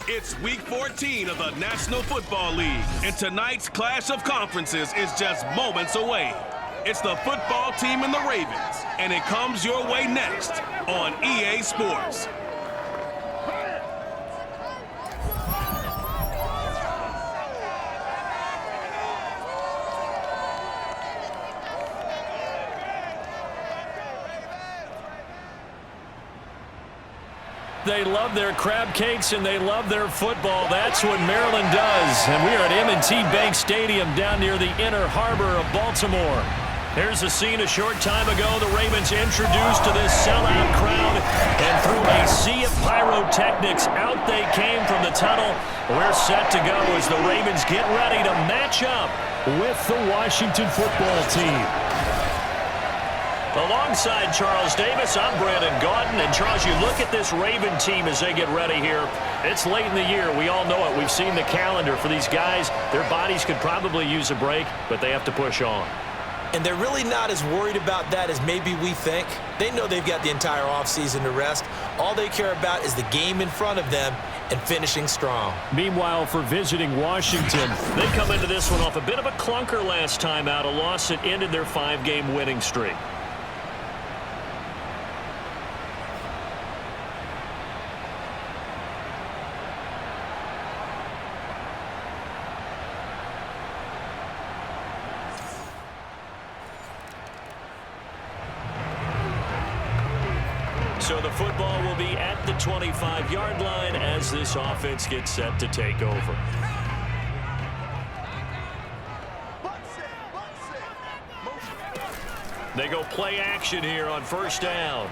It's Week 14 of the National Football League, and tonight's clash of conferences is just moments away. It's the football team and the Ravens, and it comes your way next on EA Sports. They love their crab cakes and they love their football. That's what Maryland does. And we are at M&T Bank Stadium down near the Inner Harbor of Baltimore. Here's a scene a short time ago. The Ravens introduced to this sellout crowd, and through a sea of pyrotechnics, out they came from the tunnel. We're set to go as the Ravens get ready to match up with the Washington football team. Alongside Charles Davis, I'm Brandon Gaudin. And Charles, you look at this Raven team as they get ready here. It's late in the year. We all know it. We've seen the calendar for these guys. Their bodies could probably use a break, but they have to push on. And they're really not as worried about that as maybe we think. They know they've got the entire offseason to rest. All they care about is the game in front of them and finishing strong. Meanwhile, for visiting Washington, they come into this one off a bit of a clunker last time out, a loss that ended their 5-game winning streak. So the football will be at the 25-yard line as this offense gets set to take over. They go play action here on first down.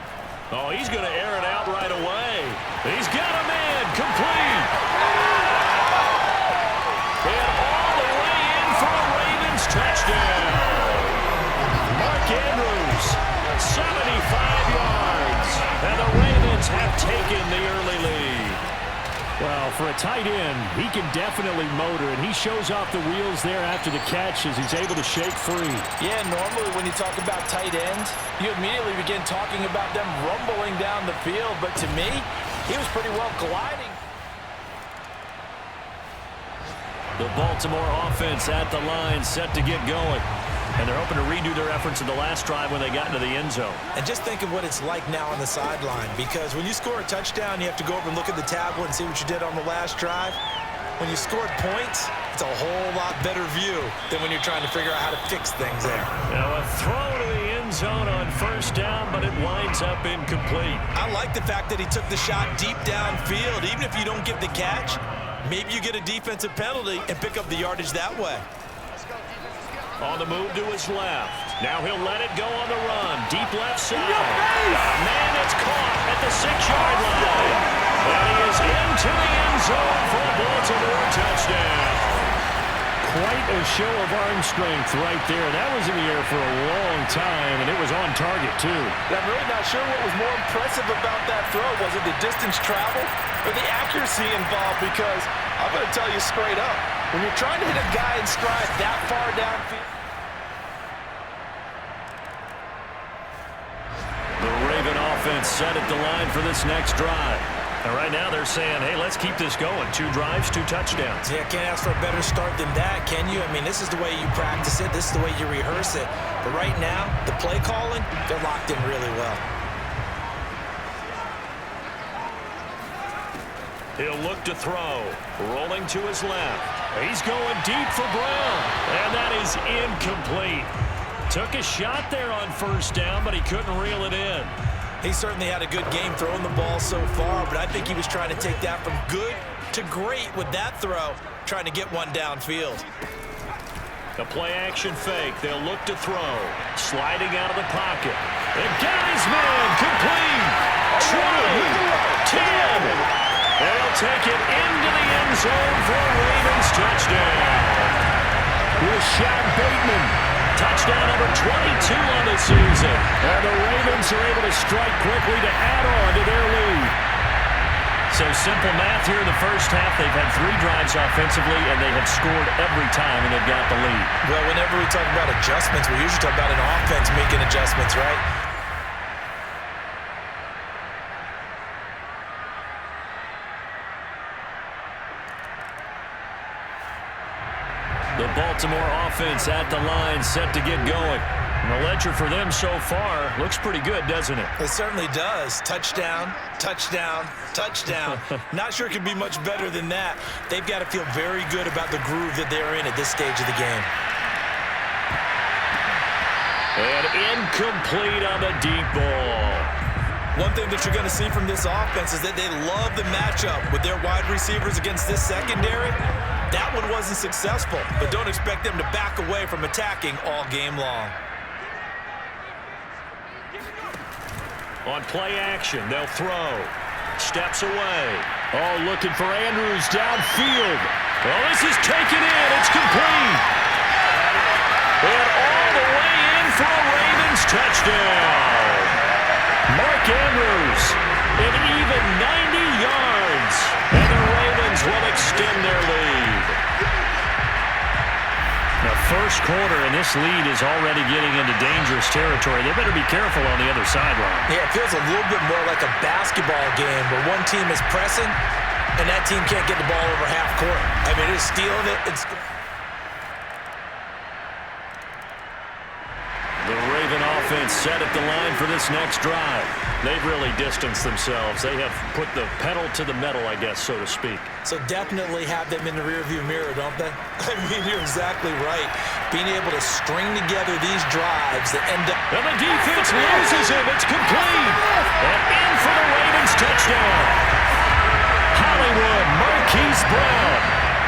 Oh, he's going to air it out right away. He's got a man complete. And all the way in for a Ravens touchdown. Mark Andrews, 75 yards. And the Ravens have taken the early lead. Well, for a tight end, he can definitely motor, and he shows off the wheels there after the catch as he's able to shake free. Yeah, normally when you talk about tight ends, you immediately begin talking about them rumbling down the field. But to me, he was pretty well gliding. The Baltimore offense at the line, set to get going. And they're hoping to redo their efforts in the last drive when they got into the end zone. And just think of what it's like now on the sideline, because when you score a touchdown, you have to go over and look at the tablet and see what you did on the last drive. When you scored points, it's a whole lot better view than when you're trying to figure out how to fix things there. Now a throw to the end zone on first down, but it winds up incomplete. I like the fact that he took the shot deep downfield. Even if you don't get the catch, maybe you get a defensive penalty and pick up the yardage that way. On the move to his left. Now he'll let it go on the run. Deep left side. Man, it's caught at the 6-yard line. And he is into the end zone for a Baltimore touchdown. Quite a show of arm strength right there. That was in the air for a long time, and it was on target, too. I'm really not sure what was more impressive about that throw. Was it the distance traveled or the accuracy involved? Because I'm going to tell you straight up, when you're trying to hit a guy in stride that far downfield. The Raven offense set at the line for this next drive. And right now they're saying, hey, let's keep this going. 2 drives, 2 touchdowns. Yeah, can't ask for a better start than that, can you? I mean, this is the way you practice it. This is the way you rehearse it. But right now, the play calling, they're locked in really well. He'll look to throw. Rolling to his left. He's going deep for Brown. And that is incomplete. Took a shot there on first down, but he couldn't reel it in. He certainly had a good game throwing the ball so far, but I think he was trying to take that from good to great with that throw, trying to get one downfield. A play-action fake. They'll look to throw. Sliding out of the pocket. And got his man complete. 20, 10. They'll take it into the end zone for a Ravens touchdown. Rashad Bateman. Touchdown number 22 on the season. And the Ravens are able to strike quickly to add on to their lead. So simple math here in the first half. They've had 3 drives offensively, and they have scored every time, and they've got the lead. Well, whenever we talk about adjustments, we usually talk about an offense making adjustments, right? The Baltimore offense at the line, set to get going. And the ledger for them so far looks pretty good, doesn't it? It certainly does. Touchdown, touchdown, touchdown. Not sure it could be much better than that. They've got to feel very good about the groove that they're in at this stage of the game. And incomplete on the deep ball. One thing that you're going to see from this offense is that they love the matchup with their wide receivers against this secondary. That one wasn't successful, but don't expect them to back away from attacking all game long. On play action, they'll throw. Steps away. Oh, looking for Andrews downfield. Well, this is taken in. It's complete. And all the way in for a Ravens touchdown. Mark Andrews, an even 90 yards. And the Ravens will extend their lead. Now, first quarter, and this lead is already getting into dangerous territory. They better be careful on the other sideline. Yeah, it feels a little bit more like a basketball game where one team is pressing and that team can't get the ball over half court. I mean, it's stealing it. The Raven offense set at the line for this next drive. They've really distanced themselves. They have put the pedal to the metal, I guess, so to speak. So definitely have them in the rearview mirror, don't they? I mean, you're exactly right. Being able to string together these drives that end up... And the defense loses him. It's complete. And in for the Ravens touchdown. Hollywood, Marquise Brown.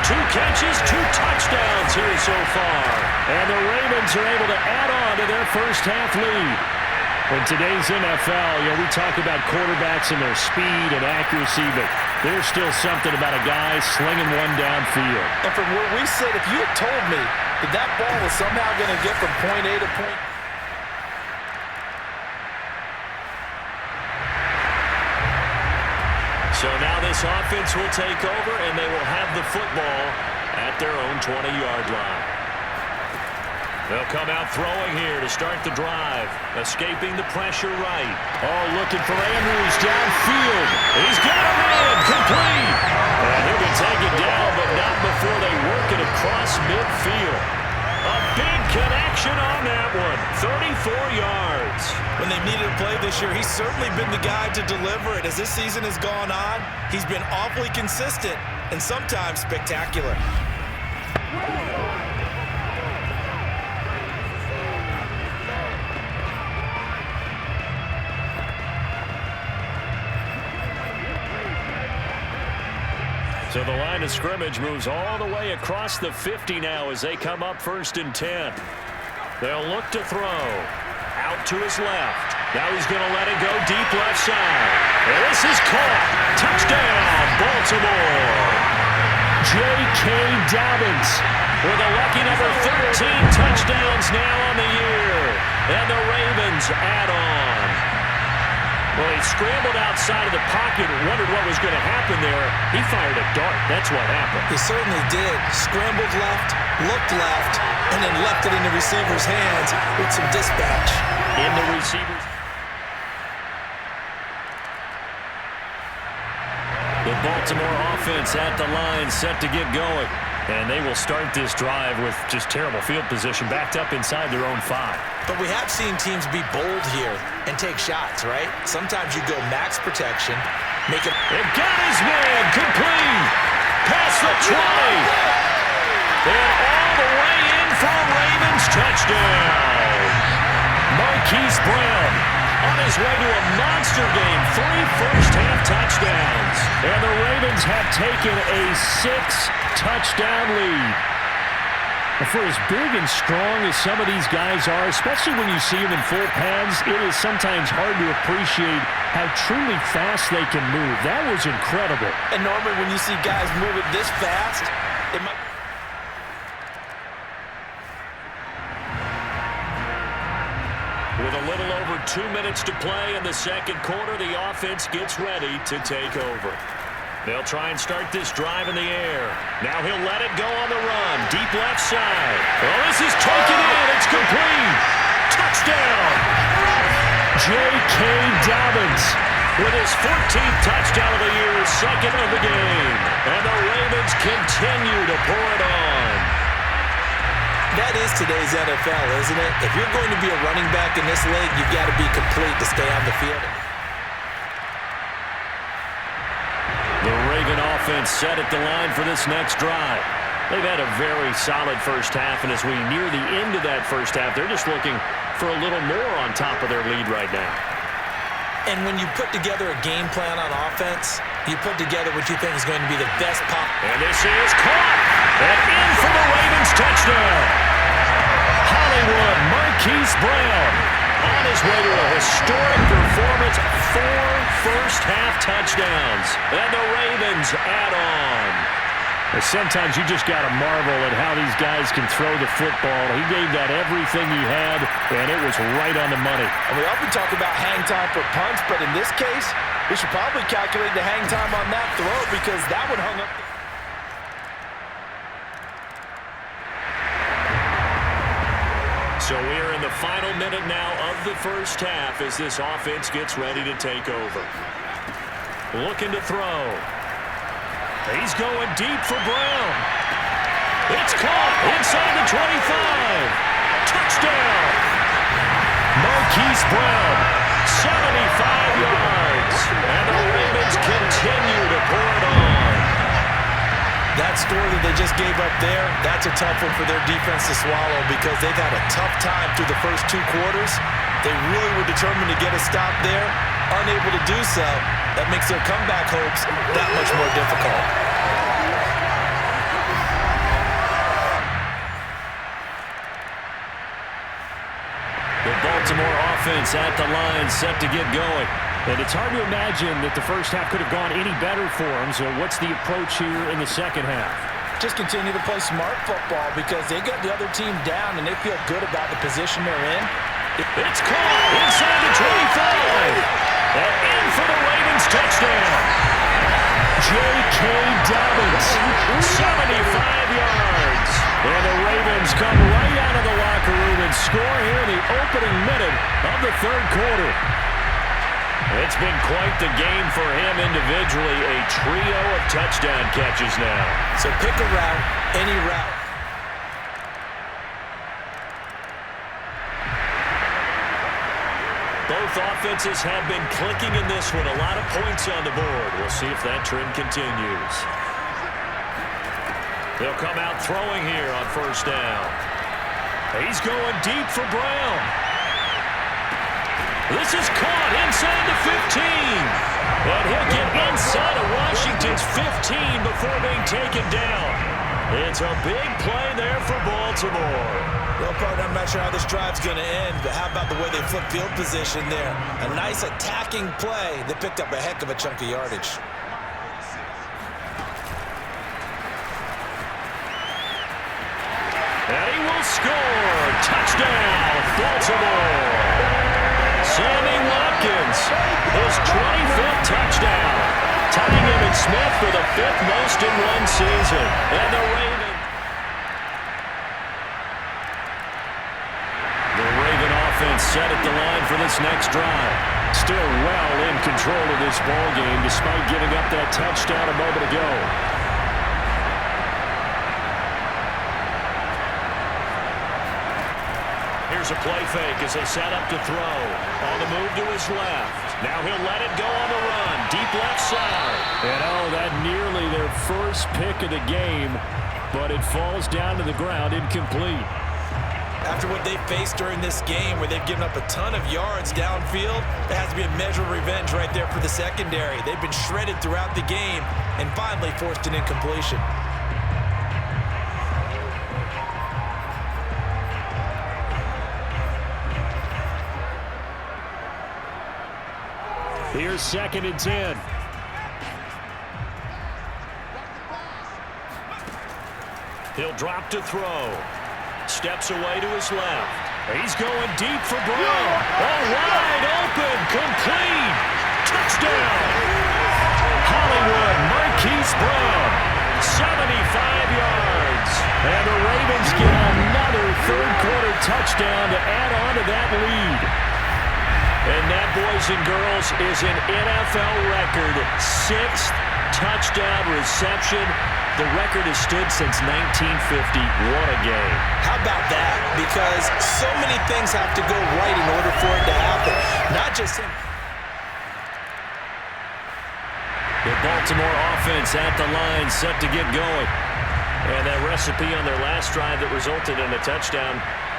2 catches, 2 touchdowns here so far. And the Ravens are able to add on to their first half lead. In today's NFL, we talk about quarterbacks and their speed and accuracy, but there's still something about a guy slinging one downfield. And from where we sit, if you had told me that that ball was somehow going to get from point A to point... So now this offense will take over, and they will have the football at their own 20-yard line. They'll come out throwing here to start the drive. Escaping the pressure right. Oh, looking for Andrews downfield. He's got him in. Complete. And he'll be taken down, but not before they work it across midfield. A big connection on that one. 34 yards. When they needed a play this year, he's certainly been the guy to deliver it. As this season has gone on, he's been awfully consistent and sometimes spectacular. So the line of scrimmage moves all the way across the 50 now as they come up 1st and 10. They'll look to throw. Out to his left. Now he's going to let it go deep left side. And this is caught. Touchdown, Baltimore. J.K. Dobbins with a lucky number 13 touchdowns now on the year. And the Ravens add on. Well, he scrambled outside of the pocket and wondered what was going to happen there. He fired a dart. That's what happened. He certainly did. Scrambled left, looked left, and then left it in the receiver's hands with some dispatch. In the receiver's. The Baltimore offense at the line set to get going. And they will start this drive with just terrible field position, backed up inside their own 5. But we have seen teams be bold here and take shots, right? Sometimes you go max protection, make it... They've got his man, complete, past the 20. And all the way in for a Ravens touchdown. Marquise Brown on his way to a monster game, 3 first-half touchdowns. And the Ravens have taken a 6-touchdown lead. For as big and strong as some of these guys are, especially when you see them in full pads, it is sometimes hard to appreciate how truly fast they can move. That was incredible. And normally when you see guys moving this fast, it might... With a little over 2 minutes to play in the second quarter, the offense gets ready to take over. They'll try and start this drive in the air. Now he'll let it go on the run. Deep left side. Well, this is taken in. It's complete. Touchdown. J.K. Dobbins with his 14th touchdown of the year, 2nd of the game. And the Ravens continue to pour it on. that is today's NFL, isn't it? If you're going to be a running back in this league, you've got to be complete to stay on the field. The Raven offense set at the line for this next drive. They've had a very solid first half, and as we near the end of that first half, they're just looking for a little more on top of their lead right now. And when you put together a game plan on offense, you put together what you think is going to be the best pop. And this is caught. And in for the Ravens touchdown. Hollywood Marquise Brown on his way to a historic performance. 4 first-half touchdowns. And the Ravens add on. Sometimes you just got to marvel at how these guys can throw the football. He gave that everything he had, and it was right on the money. And we often talk about hang time for punts, but in this case, we should probably calculate the hang time on that throw because that one hung up. So we're in the final minute now of the first half as this offense gets ready to take over. Looking to throw. He's going deep for Brown. It's caught inside the 25. Touchdown. Marquise Brown, 75 yards. And the Ravens continue to pour it on. That score that they just gave up there, that's a tough one for their defense to swallow because they've had a tough time through the first 2 quarters. They really were determined to get a stop there. Unable to do so, that makes their comeback hopes that much more difficult. The Baltimore offense at the line set to get going. And it's hard to imagine that the first half could have gone any better for them. So what's the approach here in the second half? Just continue to play smart football because they got the other team down and they feel good about the position they're in. It's caught inside the 25. And in for the Ravens touchdown. J.K. Dobbins, 75 yards. And the Ravens come right out of the locker room and score here in the opening minute of the third quarter. It's been quite the game for him individually. A trio of touchdown catches now. So pick a route, any route. Both offenses have been clicking in this one. A lot of points on the board. We'll see if that trend continues. They'll come out throwing here on first down. He's going deep for Brown. This is caught inside the 15. And he'll get inside of Washington's 15 before being taken down. It's a big play there for Baltimore. Well, partner, I'm not sure how this drive's going to end, but how about the way they flip field position there? A nice attacking play that picked up a heck of a chunk of yardage. And he will score. Touchdown, Baltimore. Sammy Watkins, his 25th touchdown. Tying Emmitt Smith for the 5th most in one season. And the Ravens. Set at the line for this next drive. Still well in control of this ball game despite giving up that touchdown a moment ago. Here's a play fake as they set up to throw. On the move to his left. Now he'll let it go on the run. Deep left side. And oh, that nearly their first pick of the game, but it falls down to the ground incomplete. After what they faced during this game where they've given up a ton of yards downfield, there has to be a measure of revenge right there for the secondary. They've been shredded throughout the game and finally forced an incompletion. Here's 2nd and 10. He'll drop to throw. Steps away to his left. He's going deep for Brown. Oh, wide open, complete. Touchdown. Hollywood Marquise Brown, 75 yards. And the Ravens get another third-quarter touchdown to add on to that lead. And that, boys and girls, is an NFL record 6th touchdown reception The record has stood since 1950. What a game. How about that? Because so many things have to go right in order for it to happen. Not just him. The Baltimore offense at the line, set to get going. And that recipe on their last drive that resulted in a touchdown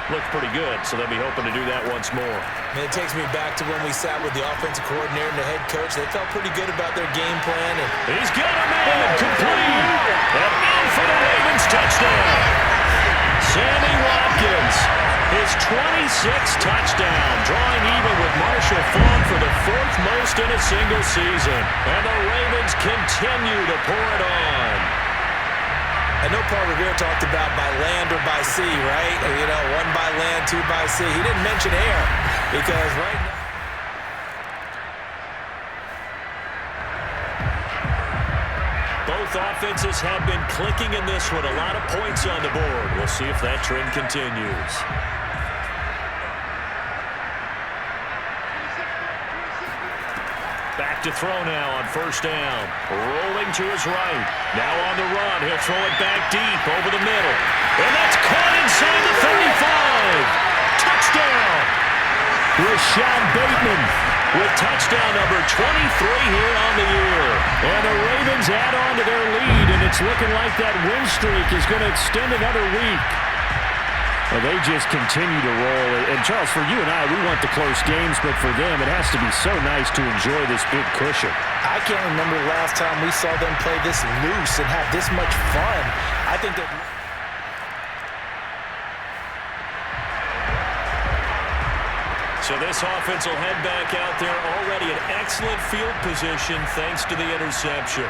looked pretty good, so they'll be hoping to do that once more. And it takes me back to when we sat with the offensive coordinator and the head coach. They felt pretty good about their game plan. And he's got a man complete. And in for the Ravens touchdown. Sammy Watkins, his 26th touchdown, drawing even with Marshall Faulk for the 4th most in a single season. And the Ravens continue to pour it on. I know Paul Revere talked about by land or by sea, right? You know, 1 by land, 2 by sea. He didn't mention air because right now. Both offenses have been clicking in this one. A lot of points on the board. We'll see if that trend continues. Back to throw now on first down. Rolling to his right. Now on the run. He'll throw it back deep over the middle. And that's caught inside the 35. Touchdown. Rashad Bateman with touchdown number 23 here on the year. And the Ravens add on to their lead, and it's looking like that win streak is going to extend another week. Well, they just continue to roll. And, Charles, for you and I, we want the close games, but for them, it has to be so nice to enjoy this big cushion. I can't remember the last time we saw them play this loose and have this much fun. I think that... So this offense will head back out there, already in excellent field position thanks to the interception.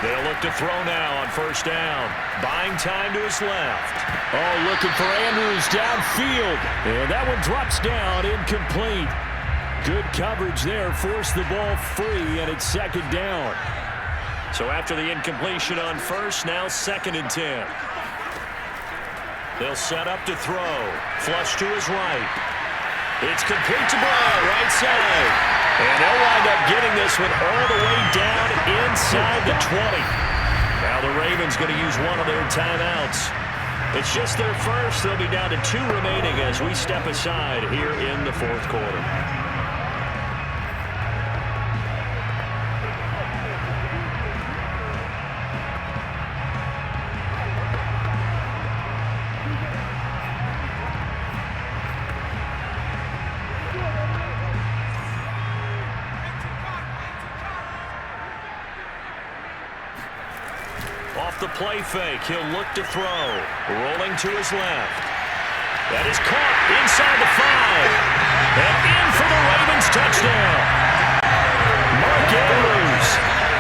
They'll look to throw now on first down. Buying time to his left. Oh, looking for Andrews downfield. And that one drops down, incomplete. Good coverage there, forced the ball free, and it's second down. So after the incompletion on first, now 2nd and 10. They'll set up to throw. Flush to his right. It's complete to Brown, right side. And they'll wind up getting this one all the way down inside the 20. Now the Ravens going to use one of their timeouts. It's just their first. They'll be down to 2 remaining as we step aside here in the 4th quarter. The play fake. He'll look to throw. Rolling to his left. That is caught inside the 5. And in for the Ravens touchdown. Mark Andrews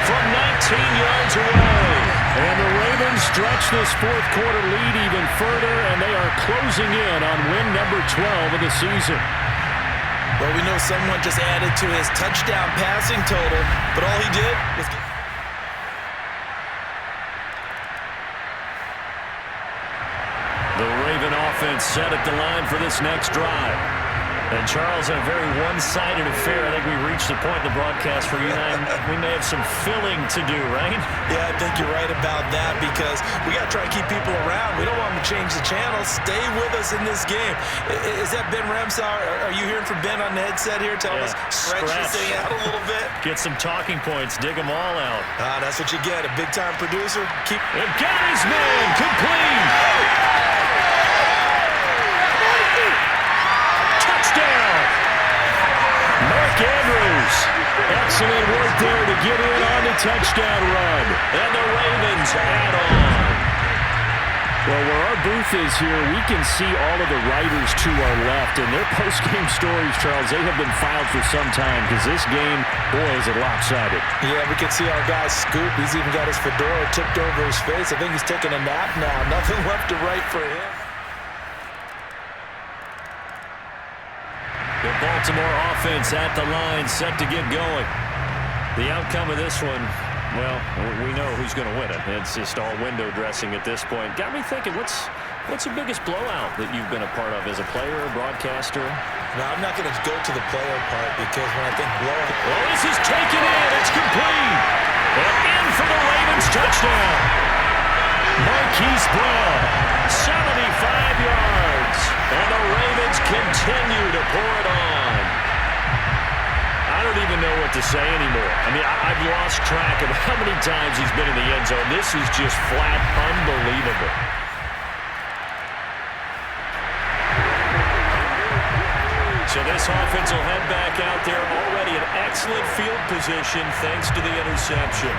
from 19 yards away. And the Ravens stretch this 4th quarter lead even further, and they are closing in on win number 12 of the season. Well, we know someone just added to his touchdown passing total, but all he did was... The Raven offense set at the line for this next drive. And, Charles, in a very one-sided affair, I think we reached the point in the broadcast where you and I, we may have some filling to do, right? Yeah, I think you're right about that because we got to try to keep people around. We don't want them to change the channel. Stay with us in this game. Is that Ben Remsaw? Are you hearing from Ben on the headset here? Tell us, stretch this thing out a little bit. Get some talking points. Dig them all out. That's what you get. A big-time producer. And got his man complete. Touchdown! Mark Andrews. Excellent work there to get in on the touchdown run. And the Ravens add on. Well, where our booth is here, we can see all of the writers to our left. And their post-game stories, Charles, they have been filed for some time because this game, boy, is it lopsided. Yeah, we can see our guy Scoop. He's even got his fedora tipped over his face. I think he's taking a nap now. Nothing left to write for him. The Baltimore offense at the line, set to get going. The outcome of this one, well, we know who's going to win it. It's just all window dressing at this point. Got me thinking, what's the biggest blowout that you've been a part of as a player, a broadcaster? No, I'm not going to go to the player part because when I think blowout... Well, this is taken in. It's complete. And in for the Ravens. touchdown. Marquise Brown, 75 yards. And the Ravens continue to pour it on. I don't even know what to say anymore. I mean, I've lost track of how many times he's been in the end zone. This is just flat unbelievable. So this offense will head back out there, already in excellent field position thanks to the interception.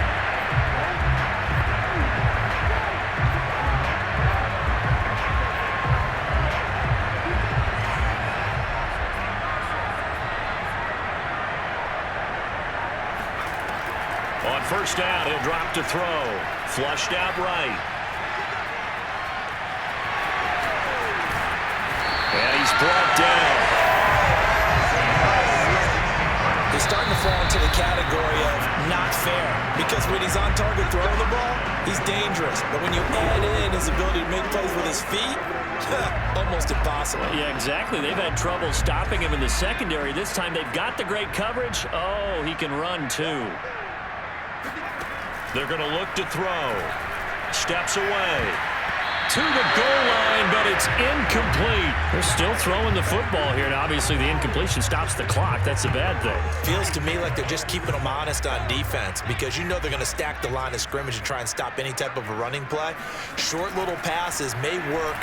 On first down, he'll drop to throw. Flushed out right. And he's brought down. He's starting to fall into the category of not fair, because when he's on target throwing the ball, he's dangerous. But when you add in his ability to make plays with his feet, almost impossible. Yeah, exactly. They've had trouble stopping him in the secondary. This time they've got the great coverage. Oh, he can run too. They're going to look to throw. Steps away. To the goal line, but it's incomplete. They're still throwing the football here, and obviously the incompletion stops the clock. That's a bad thing. Feels to me like they're just keeping them honest on defense, because you know they're going to stack the line of scrimmage and try and stop any type of a running play. Short little passes may work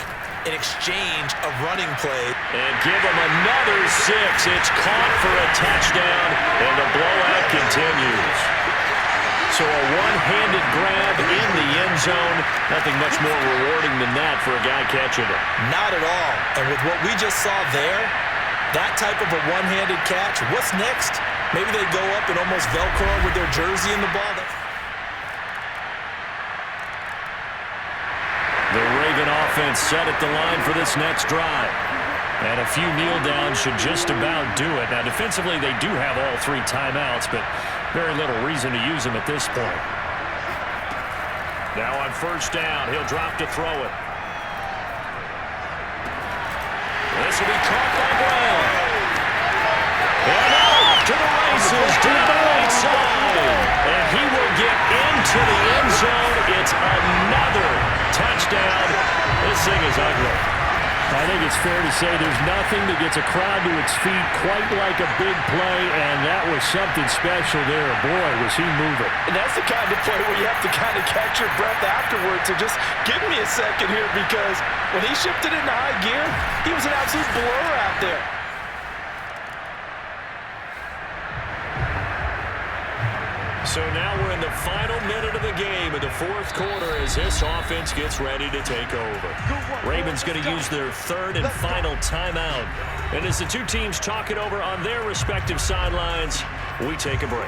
in exchange of running play. And give them another 6. It's caught for a touchdown, and the blowout continues. So a one-handed grab in the end zone. Nothing much more rewarding than that for a guy catching it. Not at all. And with what we just saw there, that type of a one-handed catch, what's next? Maybe they go up and almost Velcro with their jersey in the ball. The Raven offense set at the line for this next drive. And a few kneel downs should just about do it. Now, defensively, they do have all 3 timeouts, but very little reason to use them at this point. Now on first down, he'll drop to throw it. This will be caught by Brown. And off to the races down the right side. And he will get into the end zone. It's another touchdown. This thing is ugly. I think it's fair to say there's nothing that gets a crowd to its feet quite like a big play, and that was something special there. Boy, was he moving. And that's the kind of play where you have to kind of catch your breath afterwards. So just give me a second here, because when he shifted into high gear, he was an absolute blur out there. So now we're in the final minute of the game in the 4th quarter as this offense gets ready to take over. Ravens going to use their 3rd and final timeout. And as the two teams talk it over on their respective sidelines, we take a break.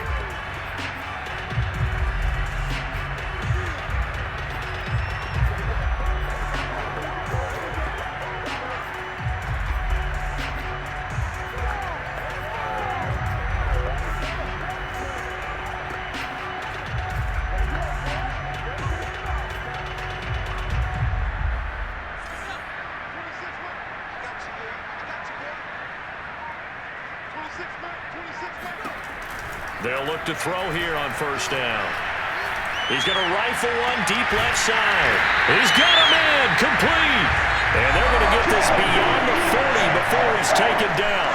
They'll look to throw here on first down. He's going to rifle one deep left side. He's got a man complete. And they're going to get this beyond the 40 before he's taken down.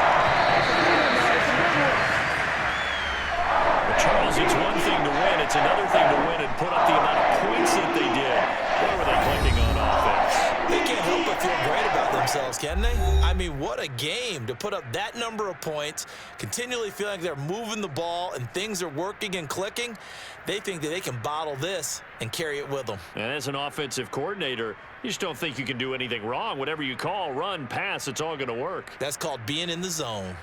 Well, Charles, it's one thing to win. It's another thing to win and put up the amount of points that they did. What were they clicking on offense? They can't help but feel great about themselves, can they? I mean, what a game to put up that number of points, continually feeling like they're moving the ball and things are working and clicking. They think that they can bottle this and carry it with them. And as an offensive coordinator, you just don't think you can do anything wrong. Whatever you call, run, pass, it's all going to work. That's called being in the zone.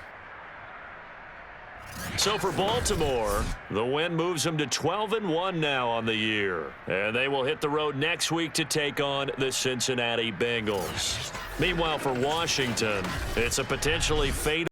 So for Baltimore, the win moves them to 12-1 now on the year. And they will hit the road next week to take on the Cincinnati Bengals. Meanwhile, for Washington, it's a potentially fatal